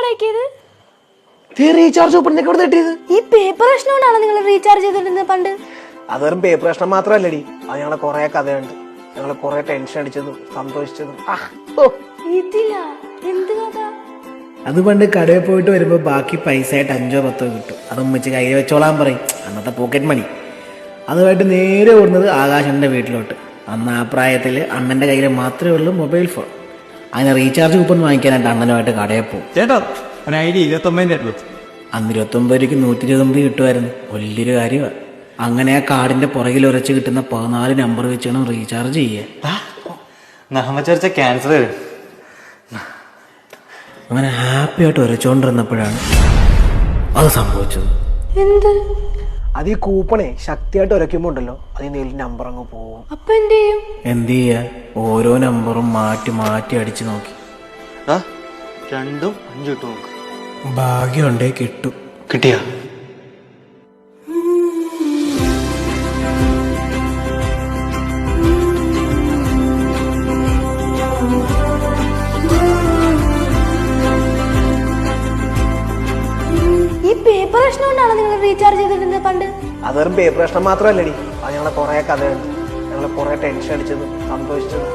ഉണ്ടാക്കിയത്? റീചാർജ് കൂപ്പണിനൊക്കെ ഇവിടെ കിട്ടിയത് ഈ പേപ്പർ കഷ്ണം കൊണ്ടാണ് നിങ്ങൾ റീചാർജ് ചെയ്തിരുന്നത് പണ്ട്? അത് വെറും പേപ്പർ കഷ്ണം മാത്രമല്ലടി, അത് ഞങ്ങളെ കുറെ കഥയുണ്ട്. ഞങ്ങള് കുറെ ടെൻഷൻ അടിച്ചതും സന്തോഷിച്ചതും. ഇതിലാ എന്ത് കഥ? അത് പണ്ട് കടയിൽ പോയിട്ട് വരുമ്പോൾ ബാക്കി പൈസ ആയിട്ട് 5-10 കിട്ടും. അതും വെച്ച് കയ്യിൽ വെച്ചോളാൻ പറയും, അന്നത്തെ പോക്കറ്റ് മണി. അതുമായിട്ട് നേരെ ഓടുന്നത് ആകാശന്റെ വീട്ടിലോട്ട്. അന്ന് ആ പ്രായത്തിൽ അണ്ണന്റെ കയ്യിൽ മാത്രമേ ഉള്ളൂ മൊബൈൽ ഫോൺ. അതിന് റീചാർജ് കൂപ്പൺ വാങ്ങിക്കാനായിട്ട് അണ്ണനുമായിട്ട് കടയിൽ പോകും. ചേട്ടാ ഒരു ഐഡിയ 29 അന്ന് 29 രൂപയ്ക്ക് 129 കിട്ടുമായിരുന്നു. വലിയൊരു കാര്യമാണ്. അങ്ങനെ ആ കാർഡിന്റെ പുറകിൽ ഉരച്ച് കിട്ടുന്ന 14 നമ്പർ വെച്ചാണ് റീചാർജ് ചെയ്യുക. ക്യാൻസർ അങ്ങനെ ഹാപ്പി ആയിട്ട് ഉരച്ചോണ്ടിരുന്നപ്പോഴാണ് അത് സംഭവിച്ചത്. എന്ത്? അത് ഈ കൂപ്പണേ ശക്തിയായിട്ട് ഉരയ്ക്കുമ്പോ ഉണ്ടല്ലോ, അതിന് നമ്പർ അങ്ങ് പോകും. അപ്പൊ എന്ത് ചെയ്യും? എന്ത് ചെയ്യാ, ഓരോ നമ്പറും മാറ്റി മാറ്റി അടിച്ചു നോക്കി. 2 5 ഇട്ട് നോക്ക്. ഭാഗ്യമുണ്ടേ കിട്ടും. കിട്ടിയാ? ഈ പേപ്പർ കഷ്ണം കൊണ്ടാണ് നിങ്ങൾ റീചാർജ് ചെയ്തിരുന്നത് പണ്ട്? അത് വെറും പേപ്പർ കഷ്ണം മാത്രമല്ലടി, അത് ഞങ്ങളെ കുറെ കഥയുണ്ട്. ഞങ്ങള് കുറെ ടെൻഷൻ അടിച്ചതും സന്തോഷിച്ചതും.